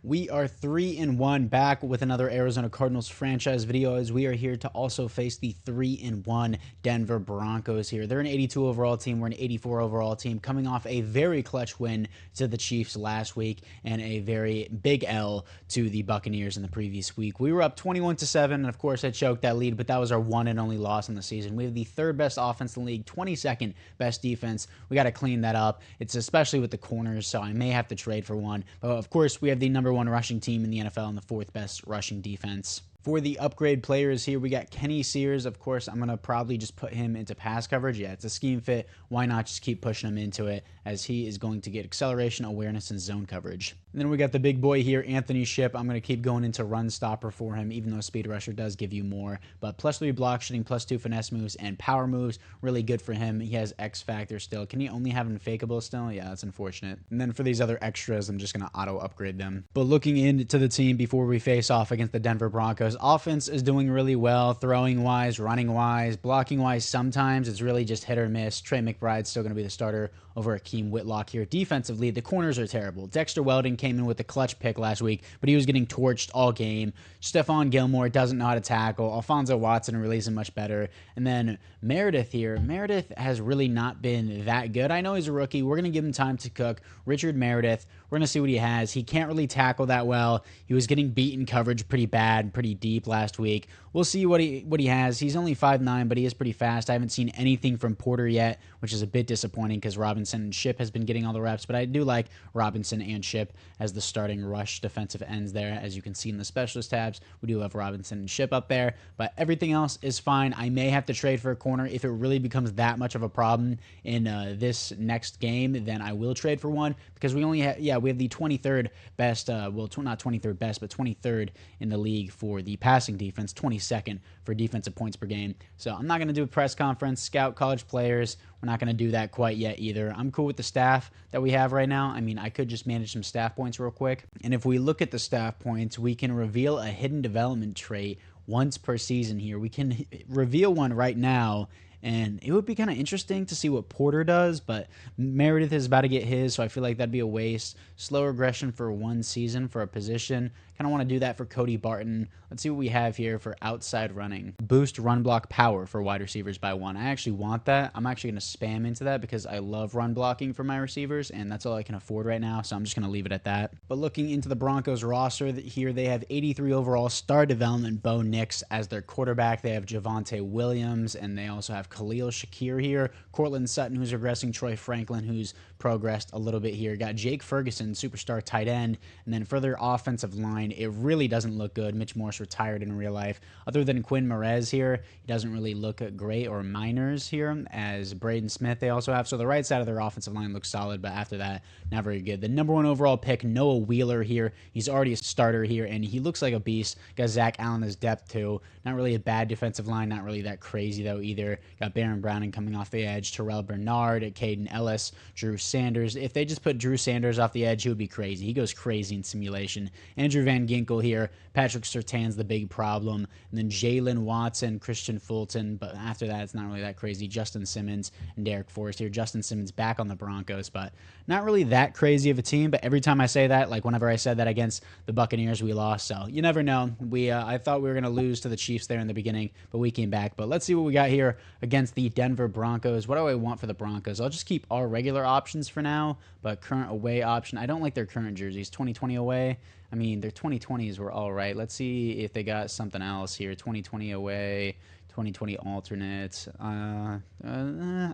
We are 3-1 back with another Arizona Cardinals franchise video as we are here to also face the 3-1 Denver Broncos here. They're an 82 overall team. We're an 84 overall team coming off a very clutch win to the Chiefs last week and a very big L to the Buccaneers in the previous week. We were up 21-7 and of course I choked that lead, but that was our one and only loss in the season. We have the third best offense in the league, 22nd best defense. We got to clean that up. It's especially with the corners, so I may have to trade for one. But of course we have the number one rushing team in the NFL and the fourth best rushing defense. For the upgrade players here, we got Kenny Sears. Of course, I'm going to probably just put him into pass coverage. Yeah, it's a scheme fit. Why not just keep pushing him into it, as he is going to get acceleration, awareness, and zone coverage. And then we got the big boy here, Anthony Ship. I'm going to keep going into run stopper for him, even though speed rusher does give you more. But +3 block shooting, +2 finesse moves, and power moves. Really good for him. He has X factor still. Can he only have unfakeable still? Yeah, that's unfortunate. And then for these other extras, I'm just going to auto upgrade them. But looking into the team before we face off against the Denver Broncos, offense is doing really well, throwing wise, running wise, blocking wise. Sometimes it's really just hit or miss. Trey McBride's still going to be the starter over Akeem Whitlock here. Defensively, the corners are terrible. Dexter Weldon came in with a clutch pick last week, but he was getting torched all game. Stephon Gilmore doesn't know how to tackle. Alfonso Watson really isn't much better. And then Meredith here. Meredith has really not been that good. I know he's a rookie. We're going to give him time to cook. Richard Meredith, we're going to see what he has. He can't really tackle that well. He was getting beat in coverage pretty bad, pretty deep last week. We'll see what he has. He's only 5'9", but he is pretty fast. I haven't seen anything from Porter yet, which is a bit disappointing because Robinson and Ship has been getting all the reps, but I do like Robinson and Ship as the starting rush defensive ends there. As you can see in the specialist tabs, we do have Robinson and Ship up there, but everything else is fine. I may have to trade for a corner if it really becomes that much of a problem in this next game. Then I will trade for one because we only have, we have the 23rd best, not 23rd best, but 23rd in the league for the passing defense, 22nd for defensive points per game. So I'm not going to do a press conference, scout college players. We're not going to do that quite yet either. I'm cool with the staff that we have right now. I mean, I could just manage some staff points real quick. And if we look at the staff points, we can reveal a hidden development trait once per season here. We can reveal one right now, and it would be kind of interesting to see what Porter does, but Meredith is about to get his, so I feel like that'd be a waste. Slow regression for one season for a position. Kind of want to do that for Cody Barton. Let's see what we have here for outside running. Boost run block power for wide receivers by 1. I actually want that. I'm actually going to spam into that because I love run blocking for my receivers, and that's all I can afford right now, so I'm just going to leave it at that. But looking into the Broncos roster here, they have 83 overall star development Bo Nix as their quarterback. They have Javonte Williams, and they also have Khalil Shakir here. Cortland Sutton, who's regressing. Troy Franklin, who's progressed a little bit here. Got Jake Ferguson, superstar tight end, and then further offensive line. It really doesn't look good. Mitch Morse retired in real life. Other than Quinn Merez here, he doesn't really look great, or Miners here, as Braden Smith they also have. So the right side of their offensive line looks solid, but after that, not very good. The number 1 overall pick, Noah Wheeler here. He's already a starter here, and he looks like a beast. Got Zach Allen as depth too. Not really a bad defensive line, not really that crazy though either. Got Baron Browning coming off the edge, Terrell Bernard, Caden Ellis, Drew Sanders. If they just put Drew Sanders off the edge, he would be crazy. He goes crazy in simulation. Andrew Van Ginkel here. Patrick Surtain's the big problem. And then Jalen Watson, Christian Fulton. But after that, it's not really that crazy. Justin Simmons and Derek Forrest here. Justin Simmons back on the Broncos, but not really that crazy of a team. But every time I say that, like whenever I said that against the Buccaneers, we lost. So you never know. I thought we were going to lose to the Chiefs there in the beginning, but we came back. But let's see what we got here against the Denver Broncos. What do I want for the Broncos? I'll just keep our regular options for now, but current away option. I don't like their current jerseys. 2020 away. I mean, their 2020s were all right. Let's see if they got something else here. 2020 away, 2020 alternates.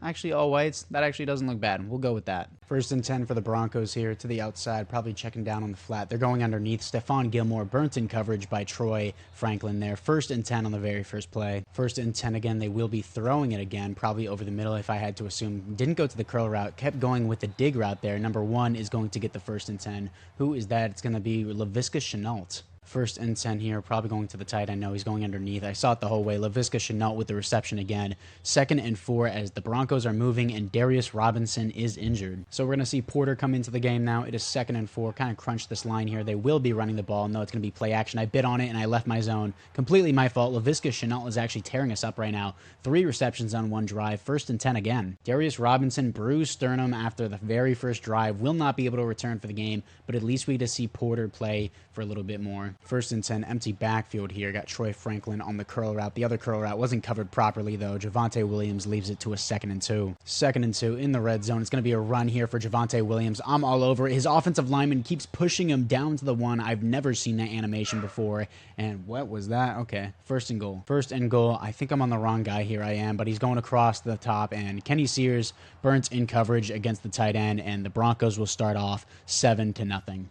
Actually, all whites. That actually doesn't look bad. We'll go with that. 1st and 10 for the Broncos here to the outside, probably checking down on the flat. They're going underneath. Stephon Gilmore burnt in coverage by Troy Franklin there. 1st and 10 on the very first play. 1st and 10 again. They will be throwing it again, probably over the middle if I had to assume. Didn't go to the curl route. Kept going with the dig route there. Number 1 is going to get the 1st and 10. Who is that? It's going to be Laviska Shenault. First and 10 here, probably going to the tight end. No, he's going underneath. I saw it the whole way. Laviska Shenault with the reception again. 2nd and 4 as the Broncos are moving and Darius Robinson is injured. So we're going to see Porter come into the game now. It is 2nd and 4. Kind of crunch this line here. They will be running the ball. No, it's going to be play action. I bit on it and I left my zone. Completely my fault. Laviska Shenault is actually tearing us up right now. 3 receptions on 1 drive. 1st and 10 again. Darius Robinson bruised sternum after the very first drive. Will not be able to return for the game, but at least we get to see Porter play for a little bit more. 1st and 10, empty backfield here. Got Troy Franklin on the curl route. The other curl route wasn't covered properly, though. Javonte Williams leaves it to a 2nd and 2. 2nd and 2 in the red zone. It's going to be a run here for Javonte Williams. I'm all over it. His offensive lineman keeps pushing him down to the 1. I've never seen that animation before. And what was that? Okay, 1st and goal. 1st and goal. I think I'm on the wrong guy here. I am, but he's going across the top, and Kenny Sears burns in coverage against the tight end, and the Broncos will start off 7-0.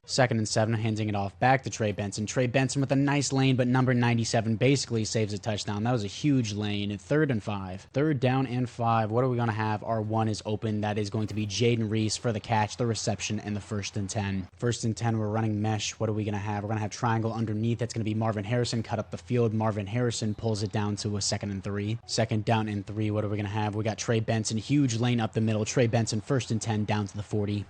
2nd and 7, handing it off back to Trey Benson. Trey Benson with a nice lane, but number 97 basically saves a touchdown. That was a huge lane. 3rd and 5. 3rd down and 5. What are we going to have? Our 1 is open. That is going to be Jaden Reese for the catch, the reception, and the 1st and 10. 1st and 10, we're running mesh. What are we going to have? We're going to have triangle underneath. That's going to be Marvin Harrison. Cut up the field. Marvin Harrison pulls it down to a 2nd and 3. 2nd down and 3. What are we going to have? We got Trey Benson. Huge lane up the middle. Trey Benson, 1st and 10, down to the 40.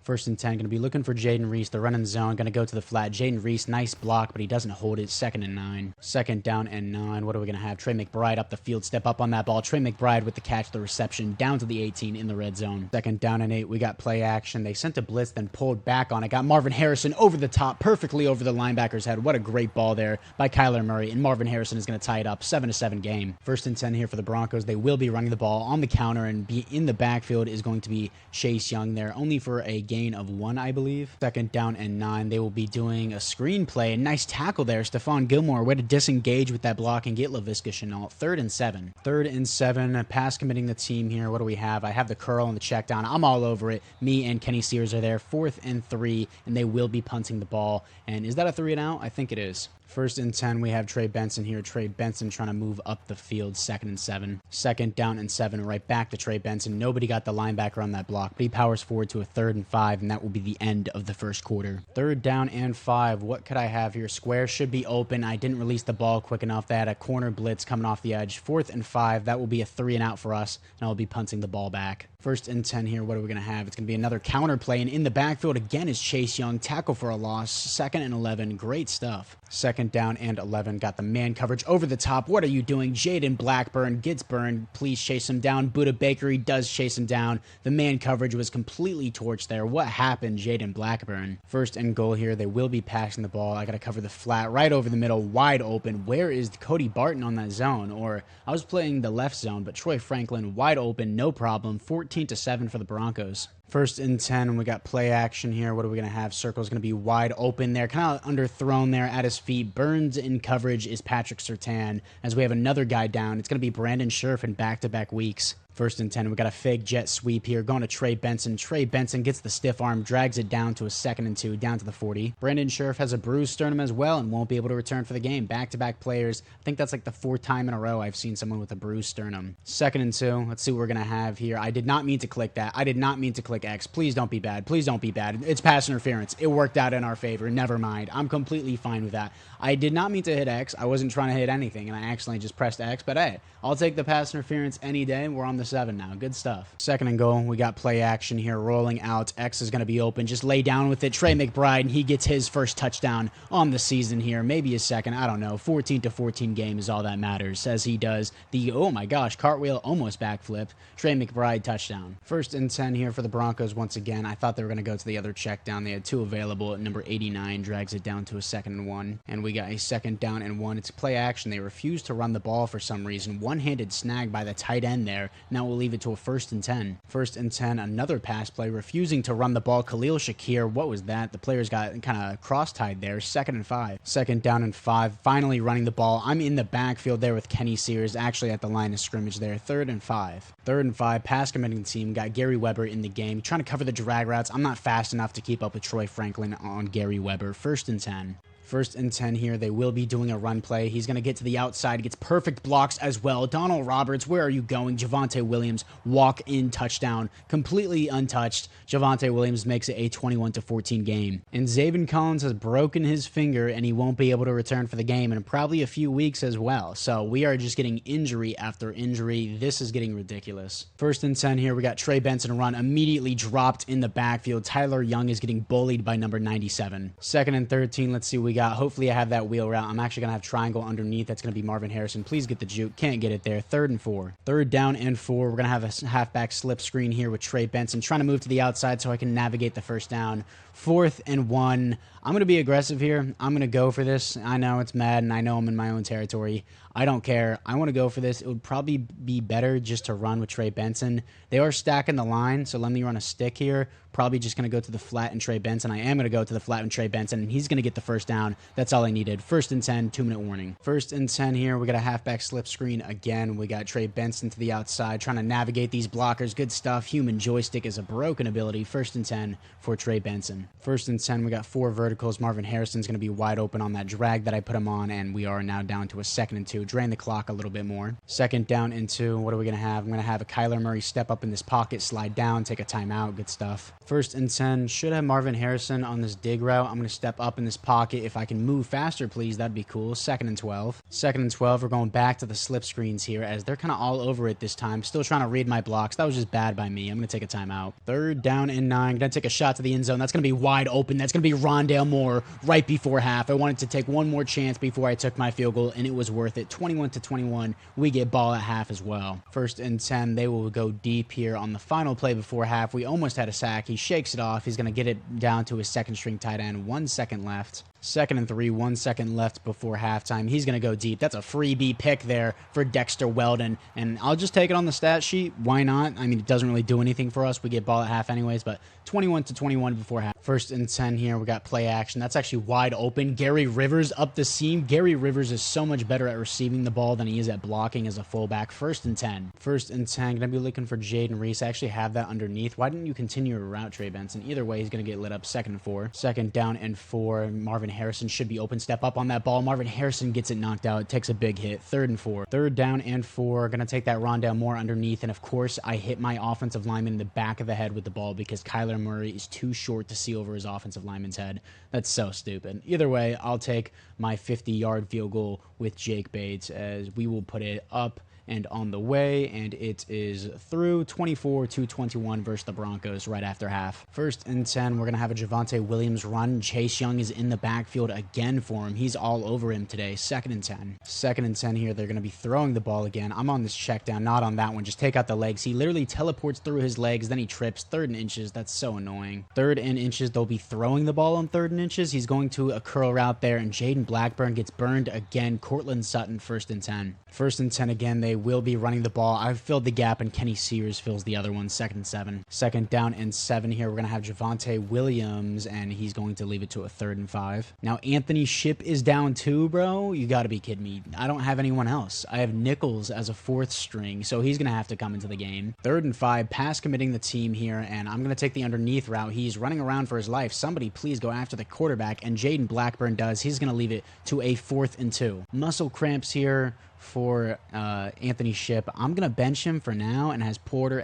1st and 10, going to be looking for Jaden Reese. The running zone, going to go to the flat. Jaden Reese, nice block, but he doesn't hold it. 2nd and 9. 2nd down and 9. What are we going to have? Trey McBride up the field. Step up on that ball. Trey McBride with the catch, the reception, down to the 18 in the red zone. 2nd down and 8. We got play action. They sent a blitz, then pulled back on it. Got Marvin Harrison over the top, perfectly over the linebacker's head. What a great ball there by Kyler Murray, and Marvin Harrison is going to tie it up. 7-7 game. 1st and 10 here for the Broncos. They will be running the ball on the counter, and be in the backfield is going to be Chase Young there, only for a gain of 1, I believe. 2nd down and 9. They will be doing a screen play. A nice tackle there. Stephon Gilmore, way to disengage with that block and get Laviska Shenault. 3rd and 7. 3rd and 7. Pass committing the team here. What do we have? I have the curl and the check down. I'm all over it. Me and Kenny Sears are there. 4th and 3, and they will be punting the ball. And is that a 3 and out? I think it is. 1st and 10, we have Trey Benson here. Trey Benson trying to move up the field. 2nd and 7. 2nd down and 7, right back to Trey Benson. Nobody got the linebacker on that block, but he powers forward to a 3rd and 5, and that will be the end of the 1st quarter. 3rd down and 5. What could I have here? Square should be open. I didn't release the ball quick enough. They had a corner blitz coming off the edge. 4th and 5. That will be a 3 and out for us, and I'll be punting the ball back. 1st and 10 here. What are we going to have? It's going to be another counter play, and in the backfield again is Chase Young. Tackle for a loss. 2nd and 11. Great stuff. 2nd down and 11. Got the man coverage over the top. What are you doing? Jaden Blackburn gets burned. Please chase him down. Buddha Bakery does chase him down. The man coverage was completely torched there. What happened, Jaden Blackburn? 1st and goal here. They will be passing the ball. I got to cover the flat right over the middle, wide open. Where is Cody Barton on that zone? Or I was playing the left zone, but Troy Franklin wide open, no problem. 14-7 for the Broncos. 1st and 10, and we got play action here. What are we going to have? Circle's going to be wide open there, kind of underthrown there at his feet. Burns in coverage is Patrick Surtain, as we have another guy down. It's going to be Brandon Scherf in back-to-back weeks. 1st and 10, we got a fake jet sweep here, going to Trey Benson. Trey Benson gets the stiff arm, drags it down to a 2nd and 2, down to the 40. Brandon Scherf has a bruised sternum as well and won't be able to return for the game. Back-to-back players. I think that's like the 4th time in a row I've seen someone with a bruised sternum. 2nd and 2, let's see what we're going to have here. I did not mean to click that. I did not mean to click X. Please don't be bad. Please don't be bad. It's pass interference. It worked out in our favor. Never mind. I'm completely fine with that. I did not mean to hit X. I wasn't trying to hit anything, and I accidentally just pressed X, but hey, I'll take the pass interference any day. We're on the 7 now. Good stuff. 2nd and goal. We got play action here, rolling out. X is going to be open. Just lay down with it. Trey McBride, and he gets his first touchdown on the season here. Maybe a second. I don't know. 14-14 game is all that matters, as he does the, oh my gosh, cartwheel, almost backflip. Trey McBride touchdown. 1st and 10 here for the Broncos once again. I thought they were going to go to the other check down. They had 2 available. Number 89 drags it down to a 2nd and 1. And we got a 2nd down and 1. It's play action. They refuse to run the ball for some reason. One-handed snag by the tight end there. Now we'll leave it to a 1st and 10. 1st and 10, another pass play. Refusing to run the ball. Khalil Shakir, what was that? The players got kind of cross-tied there. 2nd and 5. 2nd down and 5. Finally running the ball. I'm in the backfield there with Kenny Sears, actually at the line of scrimmage there. 3rd and 5. 3rd and 5. Pass committing team. Got Gary Weber in the game. Trying to cover the drag routes. I'm not fast enough to keep up with Troy Franklin on Gary Weber. 1st and 10. First and 10 here. They will be doing a run play. He's going to get to the outside. Gets perfect blocks as well. Donald Roberts, where are you going? Javonte Williams, walk-in touchdown. Completely untouched. Javonte Williams makes it a 21-14 game. And Zaven Collins has broken his finger, and he won't be able to return for the game in probably a few weeks as well. So we are just getting injury after injury. This is getting ridiculous. First and 10 here. We got Trey Benson run. Immediately dropped in the backfield. Tyler Young is getting bullied by number 97. Second and 13. Let's see what we got. Hopefully I have that wheel route. I'm actually going to have triangle underneath. That's going to be Marvin Harrison. Please get the juke. Can't get it there. Third and 4. Third down and 4. We're going to have a halfback slip screen here with Trey Benson trying to move to the outside so I can navigate the first down. Fourth and 1. I'm going to be aggressive here. I'm going to go for this. I know it's Madden. I know I'm in my own territory. I don't care. I want to go for this. It would probably be better just to run with Trey Benson. They are stacking the line, so let me run a stick here. Probably just going to go to the flat and Trey Benson. I am going to go to the flat and Trey Benson, and he's going to get the first down. That's all I needed. First and 10, 2-minute warning. First and 10 here. We got a halfback slip screen again. We got Trey Benson to the outside, trying to navigate these blockers. Good stuff. Human joystick is a broken ability. First and 10 for Trey Benson. First and 10, we got 4 verticals. Marvin Harrison's going to be wide open on that drag that I put him on, and we are now down to a 2nd and 2. Drain the clock a little bit more. Second down and 2. What are we going to have? I'm going to have a Kyler Murray step up in this pocket, slide down, take a timeout. Good stuff. First and 10. Should have Marvin Harrison on this dig route. I'm going to step up in this pocket. If I can move faster, please, that'd be cool. 2nd and 12. 2nd and 12. We're going back to the slip screens here as they're kind of all over it this time. Still trying to read my blocks. That was just bad by me. I'm going to take a timeout. Third down and 9. Going to take a shot to the end zone. That's going to be wide open. That's going to be Rondale Moore right before half. I wanted to take one more chance before I took my field goal, and it was worth it. 21-21. We get ball at half as well. First and 10. They will go deep here on the final play before half. We almost had a sack. He shakes it off. He's going to get it down to his 2nd string tight end. 1 second left. 2nd and 3, 1 second left before halftime. He's going to go deep. That's a freebie pick there for Dexter Weldon, and I'll just take it on the stat sheet. Why not? I mean, it doesn't really do anything for us. We get ball at half anyways, but 21-21 before half. First and 10 here. We got play action. That's actually wide open. Gary Rivers up the seam. Gary Rivers is so much better at receiving the ball than he is at blocking as a fullback. First and 10. First and 10. Going to be looking for Jaden Reese. I actually have that underneath. Why didn't you continue your route, Trey Benson? Either way, he's going to get lit up. 2nd and 4. 2nd down and 4. Marvin Harrison should be open. Step up on that ball. Marvin Harrison gets it knocked out. It takes a big hit. 3rd and 4. 3rd down and 4. Going to take that Rondale Moore underneath. And of course, I hit my offensive lineman in the back of the head with the ball because Kyler Murray is too short to see over his offensive lineman's head. That's so stupid. Either way, I'll take my 50-yard field goal with Jake Bates as we will put it up and on the way, and it is through 24-21 versus the Broncos right after half. First and 10, we're going to have a Javonte Williams run. Chase Young is in the backfield again for him. He's all over him today. 2nd and 10. 2nd and 10 here. They're going to be throwing the ball again. I'm on this check down, not on that one. Just take out the legs. He literally teleports through his legs, then he trips. 3rd and inches. That's so annoying. 3rd and inches. They'll be throwing the ball on 3rd and inches. He's going to a curl route there, and Jaden Blackburn gets burned again. Cortland Sutton, 1st and 10. 1st and 10 again. They will be running the ball. I've filled the gap, and Kenny Sears fills the other one. 2nd and 7. 2nd down and 7 here. We're going to have Javonte Williams, and he's going to leave it to a 3rd and 5. Now, Anthony Ship is down too, bro. You got to be kidding me. I don't have anyone else. I have Nichols as a 4th string, so he's going to have to come into the game. 3rd and 5. Pass committing the team here, and I'm going to take the underneath route. He's running around for his life. Somebody please go after the quarterback, and Jaden Blackburn does. He's going to leave it to a 4th and 2. Muscle cramps here for Anthony Ship. I'm going to bench him for now and have Porter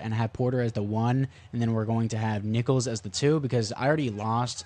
as the 1, and then we're going to have Nichols as the 2 because I already lost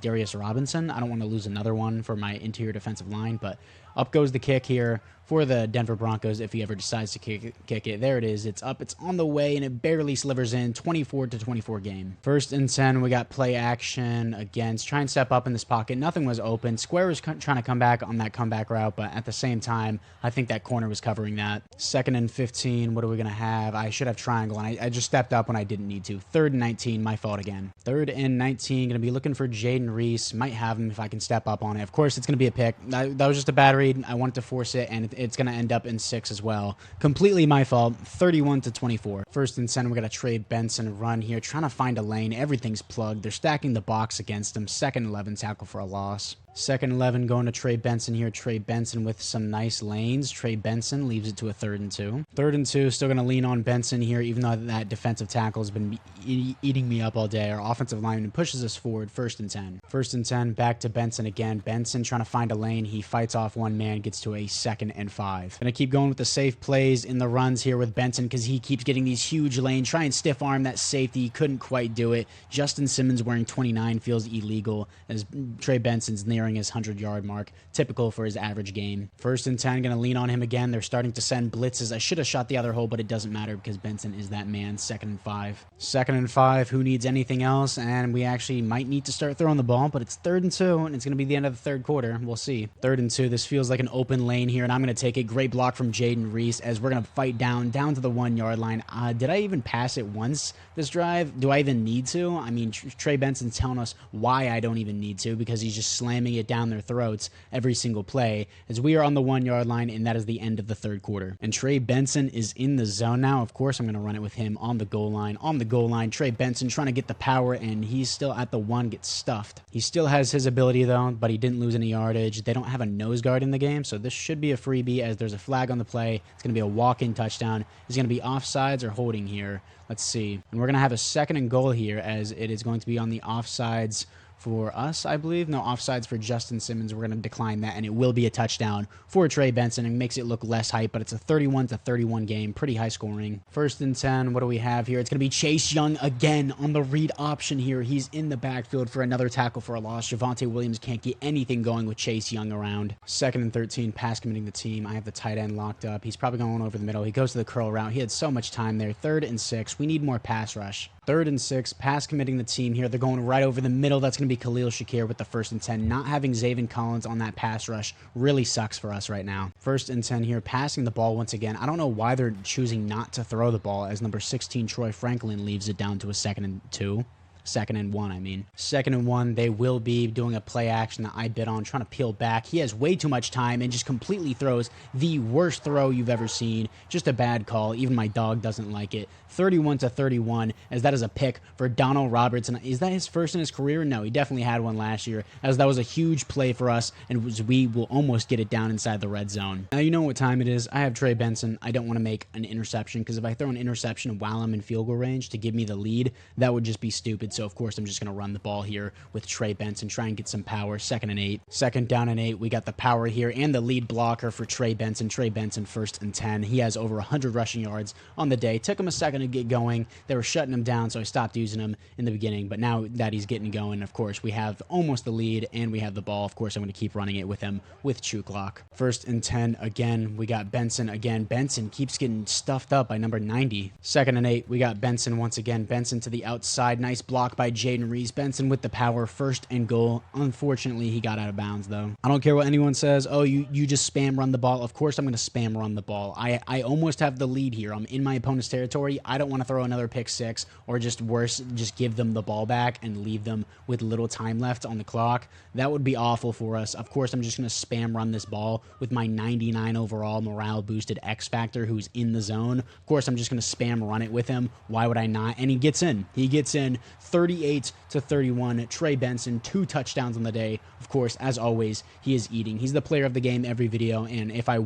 Darius Robinson. I don't want to lose another one for my interior defensive line, but up goes the kick here for the Denver Broncos if he ever decides to kick it. There it is. It's up. It's on the way, and it barely slivers in. 24-24 game. 1st and 10. We got play action against. Try and step up in this pocket. Nothing was open. Square was trying to come back on that comeback route, but at the same time, I think that corner was covering that. 2nd and 15. What are we going to have? I should have triangle, and I just stepped up when I didn't need to. 3rd and 19. My fault again. 3rd and 19. Going to be looking for Jaden Reese. Might have him if I can step up on it. Of course, it's going to be a pick. That was just a bad read. I wanted to force it, and it's going to end up in 6 as well. Completely my fault. 31-24. 1st and 10. We're going to trade Benson run here. Trying to find a lane. Everything's plugged. They're stacking the box against him. 2nd 11. Tackle for a loss. 2nd 11 going to Trey Benson here. Trey Benson with some nice lanes. Trey Benson leaves it to a 3rd and 2. 3rd and 2, still going to lean on Benson here, even though that defensive tackle has been eating me up all day. Our offensive lineman pushes us forward. 1st and 10. 1st and 10, back to Benson again. Benson trying to find a lane. He fights off one man, gets to a 2nd and 5. Going to keep going with the safe plays in the runs here with Benson because he keeps getting these huge lanes. Try and stiff arm that safety. He couldn't quite do it. Justin Simmons wearing 29 feels illegal as Trey Benson's nearing his 100-yard mark. Typical for his average game. 1st and 10, going to lean on him again. They're starting to send blitzes. I should have shot the other hole, but it doesn't matter because Benson is that man. 2nd and 5. 2nd and 5. Who needs anything else? And we actually might need to start throwing the ball, but it's 3rd and 2, and it's going to be the end of the 3rd quarter. We'll see. 3rd and 2. This feels like an open lane here, and I'm going to take it. Great block from Jaden Reese as we're going to fight down to the 1-yard line. Did I even pass it once this drive? Do I even need to? I mean, Trey Benson's telling us why I don't even need to because he's just slamming it down their throats every single play as we are on the 1-yard line, and that is the end of the 3rd quarter. And Trey Benson is in the zone now. Of course, I'm going to run it with him on the goal line. On the goal line, Trey Benson trying to get the power, and he's still at the 1, gets stuffed. He still has his ability, though, but he didn't lose any yardage. They don't have a nose guard in the game, so this should be a freebie as there's a flag on the play. It's going to be a walk-in touchdown. Is going to be offsides or holding here? Let's see. And we're going to have a 2nd and goal here as it is going to be on the offsides for us, I believe. No, offsides for Justin Simmons. We're going to decline that, and it will be a touchdown for Trey Benson and makes it look less hype, but it's a 31-31 game. Pretty high scoring. 1st and 10. What do we have here? It's going to be Chase Young again on the read option here. He's in the backfield for another tackle for a loss. Javonte Williams can't get anything going with Chase Young around. 2nd and 13. Pass committing the team. I have the tight end locked up. He's probably going over the middle. He goes to the curl route. He had so much time there. 3rd and 6. We need more pass rush. 3rd and 6, pass committing the team here. They're going right over the middle. That's going to be Khalil Shakir with the 1st and 10. Not having Zaven Collins on that pass rush really sucks for us right now. 1st and 10 here, passing the ball once again. I don't know why they're choosing not to throw the ball as number 16, Troy Franklin, leaves it down to a 2nd and 2. 2nd and 1, I mean. 2nd and 1, they will be doing a play action that I bid on, trying to peel back. He has way too much time and just completely throws the worst throw you've ever seen. Just a bad call. Even my dog doesn't like it. 31-31, as that is a pick for Donald Robertson. Is that his first in his career? No, he definitely had one last year, as that was a huge play for us, and we will almost get it down inside the red zone. Now, you know what time it is. I have Trey Benson. I don't want to make an interception, because if I throw an interception while I'm in field goal range to give me the lead, that would just be stupid. So, of course, I'm just going to run the ball here with Trey Benson, try and get some power. 2nd and 8. 2nd down and 8. We got the power here and the lead blocker for Trey Benson. Trey Benson, 1st and 10. He has over 100 rushing yards on the day. Took him a second to get going. They were shutting him down, so I stopped using him in the beginning. But now that he's getting going, of course, we have almost the lead and we have the ball. Of course, I'm going to keep running it with him with chew clock. 1st and 10 again. We got Benson again. Benson keeps getting stuffed up by number 90. 2nd and 8. We got Benson once again. Benson to the outside. Nice block by Jaden Reese. Benson with the power. 1st and goal. Unfortunately, he got out of bounds, though. I don't care what anyone says. Oh, you just spam run the ball. Of course, I'm going to spam run the ball. I almost have the lead here. I'm in my opponent's territory. I don't want to throw another pick 6 or just worse, just give them the ball back and leave them with little time left on the clock. That would be awful for us. Of course, I'm just going to spam run this ball with my 99 overall morale boosted X Factor who's in the zone. Of course, I'm just going to spam run it with him. Why would I not? And he gets in. He gets in 38-31. Trey Benson, 2 touchdowns on the day. Of course, as always, he is eating. He's the player of the game every video, and if I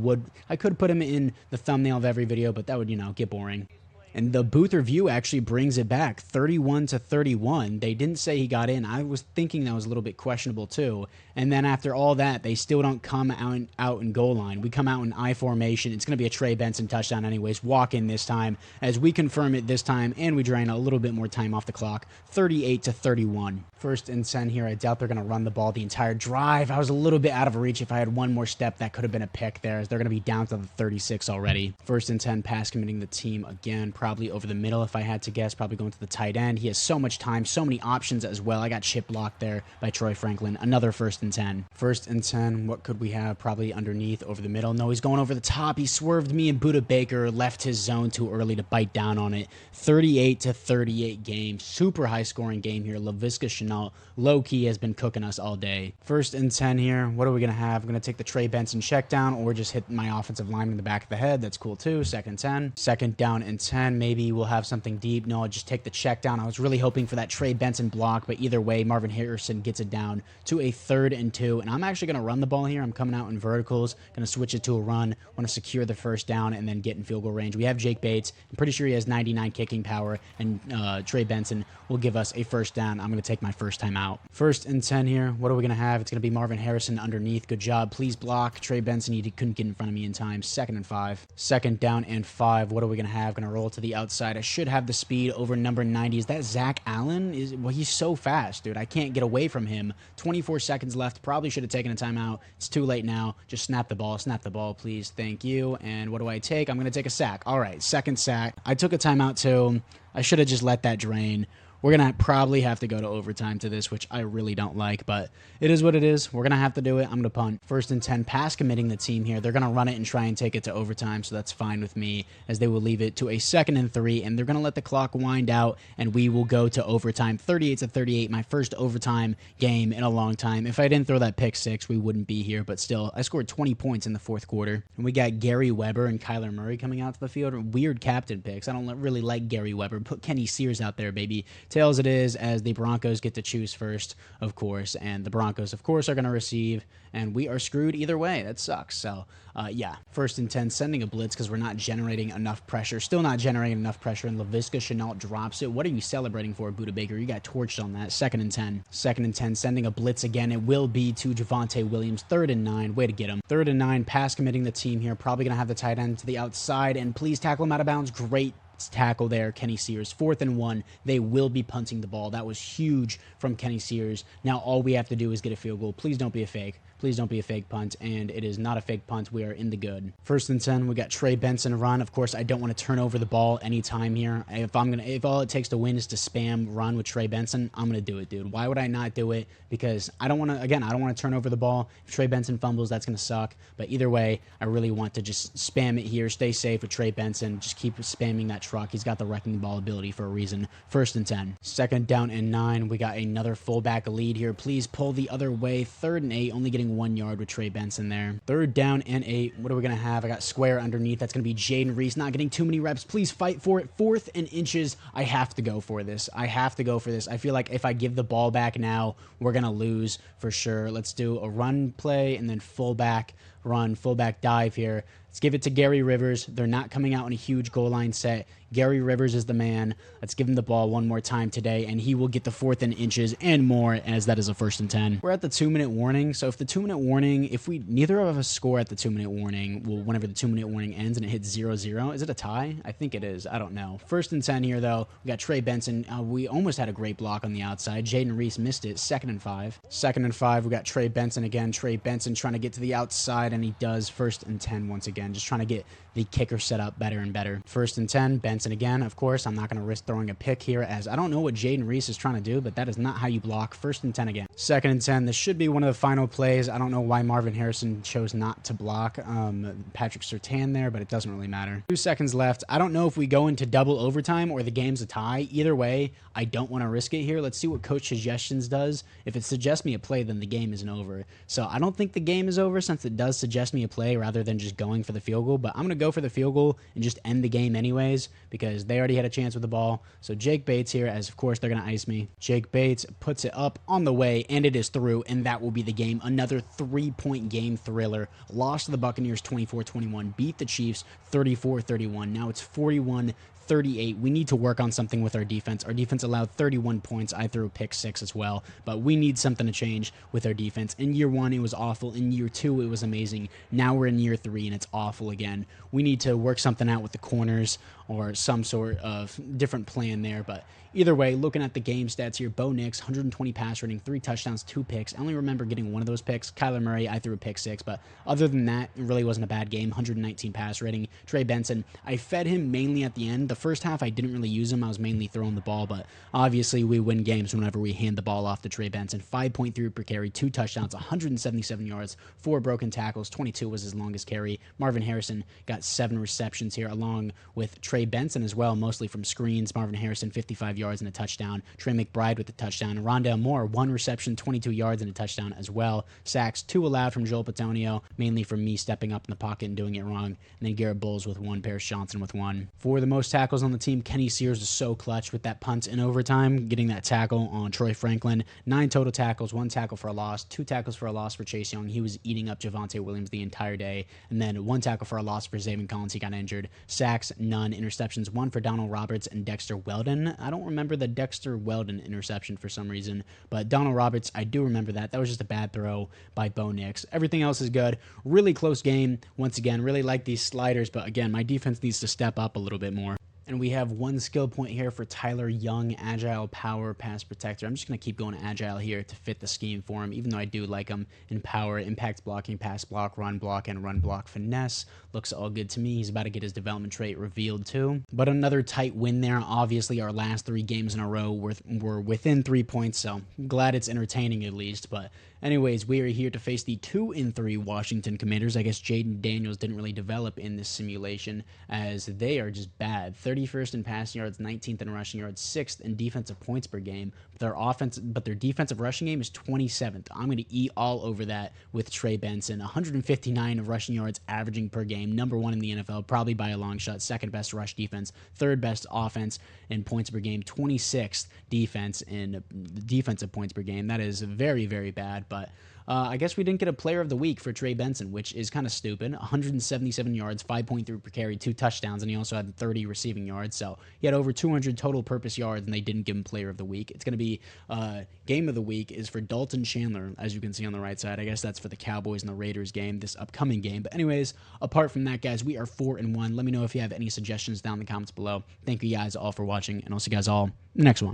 could put him in the thumbnail of every video, but that would, get boring. And the booth review actually brings it back, 31-31. They didn't say he got in. I was thinking that was a little bit questionable too. And then after all that, they still don't come out in goal line. We come out in I formation. It's going to be a Trey Benson touchdown anyways. Walk in this time as we confirm it this time, and we drain a little bit more time off the clock, 38-31. 1st and 10 here. I doubt they're going to run the ball the entire drive. I was a little bit out of reach. If I had one more step, that could have been a pick there, as they're going to be down to the 36 already. 1st and 10, pass committing the team again. Probably over the middle if I had to guess. Probably going to the tight end. He has so much time, so many options as well. I got chip blocked there by Troy Franklin. Another 1st and 10. 1st and 10. What could we have? Probably underneath, over the middle. No, he's going over the top. He swerved me, and Buda Baker left his zone too early to bite down on it. 38-38 game. Super high scoring game here. Laviska Shenault low-key has been cooking us all day. 1st and 10 here. What are we going to have? I'm going to take the Trey Benson check down or just hit my offensive lineman in the back of the head. That's cool too. 2nd 10. 2nd down and 10. again. Maybe we'll have something deep. No, I'll just take the check down. I was really hoping for that Trey Benson block, but either way, Marvin Harrison gets it down to a 3rd and 2. And I'm actually going to run the ball here. I'm coming out in verticals, going to switch it to a run. Want to secure the first down and then get in field goal range. We have Jake Bates. I'm pretty sure he has 99 kicking power, and Trey Benson will give us a first down. I'm going to take my first time out. 1st and 10 here. What are we going to have? It's going to be Marvin Harrison underneath. Good job. Please block. Trey Benson, he couldn't get in front of me in time. 2nd and 5. 2nd down and 5. What are we going to have? Going to roll to the outside. I should have the speed over number 90. Is that Zach Allen? Well, he's so fast, dude. I can't get away from him. 24 seconds left. Probably should have taken a timeout. It's too late now. Just snap the ball. Snap the ball, please. Thank you. And what do I take? I'm going to take a sack. All right, 2nd sack. I took a timeout too. I should have just let that drain. We're going to probably have to go to overtime to this, which I really don't like, but it is what it is. We're going to have to do it. I'm going to punt. 1st and 10, pass committing the team here. They're going to run it and try and take it to overtime, so that's fine with me, as they will leave it to a 2nd and 3, and they're going to let the clock wind out, and we will go to overtime. 38-38, my first overtime game in a long time. If I didn't throw that pick 6, we wouldn't be here, but still, I scored 20 points in the 4th quarter. And we got Gary Weber and Kyler Murray coming out to the field. Weird captain picks. I don't really like Gary Weber. Put Kenny Sears out there, baby. Tails it is, as the Broncos get to choose first, of course, and the Broncos, of course, are going to receive, and we are screwed either way. That sucks. So, yeah, 1st and 10, sending a blitz because we're not generating enough pressure. Still not generating enough pressure, and Laviska Shenault drops it. What are you celebrating for, Buda Baker? You got torched on that. 2nd and 10. 2nd and 10, sending a blitz again. It will be to Javonte Williams. 3rd and 9. Way to get him. 3rd and 9, pass committing the team here. Probably going to have the tight end to the outside, and please tackle him out of bounds. Great tackle there, Kenny Sears. 4th and 1. They will be punting the ball. That was huge from Kenny Sears. Now all we have to do is get a field goal. Please don't be a fake. Please don't be a fake punt, and it is not a fake punt. We are in the good. 1st and 10, we got Trey Benson run. Of course, I don't want to turn over the ball anytime here. If all it takes to win is to spam run with Trey Benson, I'm gonna do it, dude. Why would I not do it? Because I don't want to. Again, I don't want to turn over the ball. If Trey Benson fumbles, that's gonna suck. But either way, I really want to just spam it here. Stay safe with Trey Benson. Just keep spamming that truck. He's got the wrecking ball ability for a reason. 1st and 10. 2nd down and 9. We got another fullback lead here. Please pull the other way. 3rd and 8. Only getting 1 yard with Trey Benson there. 3rd down and 8. What are we going to have? I got square underneath. That's going to be Jaden Reese. Not getting too many reps. Please fight for it. 4th and inches. I have to go for this. I have to go for this. I feel like if I give the ball back now, we're going to lose for sure. Let's do a run play and then fullback run, fullback dive here. Let's give it to Gary Rivers. They're not coming out in a huge goal line set. Gary Rivers is the man. Let's give him the ball one more time today, and he will get the 4th and inches and more, as that is a 1st and 10. We're at the 2-minute warning, so if the 2-minute warning, if neither of us score at the 2-minute warning, well, whenever the 2-minute warning ends and it hits 0-0, is it a tie? I think it is. I don't know. 1st and 10 here, though. We got Trey Benson. We almost had a great block on the outside. Jaden Reese missed it. 2nd and 5. 2nd and 5, we got Trey Benson again. Trey Benson trying to get to the outside, and he does. 1st and 10 once again. Just trying to get the kicker set up better and better. 1st and 10, Benson again. Of course, I'm not going to risk throwing a pick here, as I don't know what Jaden Reese is trying to do, but that is not how you block. 1st and 10 again. 2nd and 10. This should be one of the final plays. I don't know why Marvin Harrison chose not to block Patrick Surtain there, but it doesn't really matter. 2 seconds left. I don't know if we go into double overtime or the game's a tie. Either way, I don't want to risk it here. Let's see what Coach Suggestions does. If it suggests me a play, then the game isn't over. So I don't think the game is over, since it does suggest me a play rather than just going for the field goal, but I'm going to go for the field goal and just end the game anyways, because they already had a chance with the ball. So Jake Bates here, as of course they're going to ice me. Jake Bates puts it up on the way, and it is through, and that will be the game. Another 3-point game thriller. Lost to the Buccaneers 24-21, beat the Chiefs 34-31. Now it's 41-38. We need to work on something with our defense. Our defense allowed 31 points. I threw a pick 6 as well, but we need something to change with our defense. In year 1, it was awful. In year 2, it was amazing. Now we're in year 3, and it's awful again. We need to work something out with the corners or some sort of different plan there, but either way, looking at the game stats here, Bo Nix, 120 pass rating, 3 touchdowns, 2 picks. I only remember getting one of those picks. Kyler Murray, I threw a pick 6, but other than that, it really wasn't a bad game. 119 pass rating. Trey Benson, I fed him mainly at the end. The first half, I didn't really use him. I was mainly throwing the ball, but obviously we win games whenever we hand the ball off to Trey Benson. 5.3 per carry, 2 touchdowns, 177 yards, 4 broken tackles. tackles, 22 was his longest carry. Marvin Harrison got 7 receptions here, along with Trey Benson as well, mostly from screens. Marvin Harrison, 55 yards and a touchdown. Trey McBride with a touchdown. Rondale Moore, 1 reception, 22 yards and a touchdown as well. Sacks, 2 allowed from Joel Patonio, mainly from me stepping up in the pocket and doing it wrong. And then Garrett Bowles with 1, Paris Johnson with 1. For the most tackles on the team, Kenny Sears was so clutch with that punt in overtime, getting that tackle on Troy Franklin. 9 total tackles, 1 tackle for a loss, 2 tackles for a loss for Chase Young. He was eating up Javonte Williams the entire day. And then 1 tackle for a loss for Zayvon Collins. He got injured. Sacks, none. Interceptions, 1 for Donald Roberts and Dexter Weldon. I don't remember the Dexter Weldon interception for some reason, but Donald Roberts, I do remember that. That was just a bad throw by Bo Nix. Everything else is good. Really close game. Once again, really like these sliders, but again, my defense needs to step up a little bit more. And we have 1 skill point here for Tyler Young, agile, power, pass protector. I'm just going to keep going agile here to fit the scheme for him, even though I do like him in power, impact blocking, pass block, and run block finesse. Looks all good to me. He's about to get his development trait revealed too. But another tight win there. Obviously, our last 3 games in a row were within 3 points, so I'm glad it's entertaining at least. But anyways, we are here to face the 2-3 Washington Commanders. I guess Jaden Daniels didn't really develop in this simulation, as they are just bad. 31st in passing yards, 19th in rushing yards, 6th in defensive points per game. But their defensive rushing game is 27th. I'm going to eat all over that with Trey Benson. 159 rushing yards averaging per game, number 1 in the NFL, probably by a long shot. 2nd best rush defense, 3rd best offense in points per game, 26th defense in defensive points per game. That is very, very bad. But I guess we didn't get a player of the week for Trey Benson, which is kind of stupid. 177 yards, 5.3 per carry, 2 touchdowns, and he also had 30 receiving yards. So he had over 200 total purpose yards, and they didn't give him player of the week. It's going to be game of the week is for Dalton Chandler, as you can see on the right side. I guess that's for the Cowboys and the Raiders game, this upcoming game. But anyways, apart from that, guys, we are 4-1. Let me know if you have any suggestions down in the comments below. Thank you guys all for watching, and I'll see you guys all in the next one.